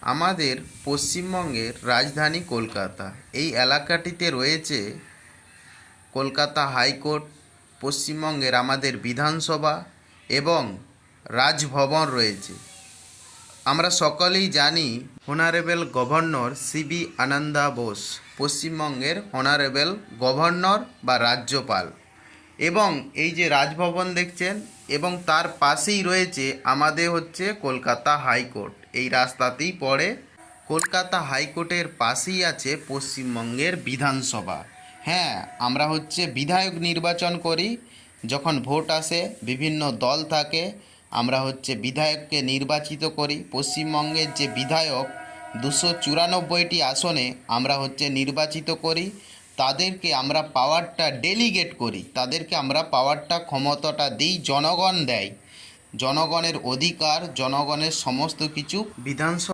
আমাদের পশ্চিমবঙ্গের রাজধানী কলকাতা। এই এলাকাটিতে রয়েছে কলকাতা হাইকোর্ট, পশ্চিমবঙ্গের আমাদের বিধানসভা এবং রাজভবন রয়েছে। আমরা সকলেই জানি অনারেবল গভর্নর সিবি আনন্দা বোস পশ্চিমবঙ্গের অনারেবল গভর্নর বা রাজ্যপাল। এবং এই যে রাজভবন দেখছেন এবং তার পাশেই রয়েছে আমাদের কলকাতা হাইকোর্ট। এই রাস্তাতেই পড়ে। কলকাতা হাইকোর্টের পাশেই আছে পশ্চিমবঙ্গের বিধানসভা। হ্যাঁ, আমরা বিধায়ক নির্বাচন করি। যখন ভোট আসে বিভিন্ন দল থাকে, আমরা বিধায়ককে নির্বাচিত করি। পশ্চিমবঙ্গের যে বিধায়ক 294টি আসনে আমরা নির্বাচিত করি, তাদেরকে আমরা পাওয়ারটা ডেলিগেট করি, তাদেরকে আমরা পাওয়ারটা ক্ষমতাটা দিই, জনগণ দেয়। জনগণের অধিকার, জনগণের সমস্ত কিছু বিধানসভা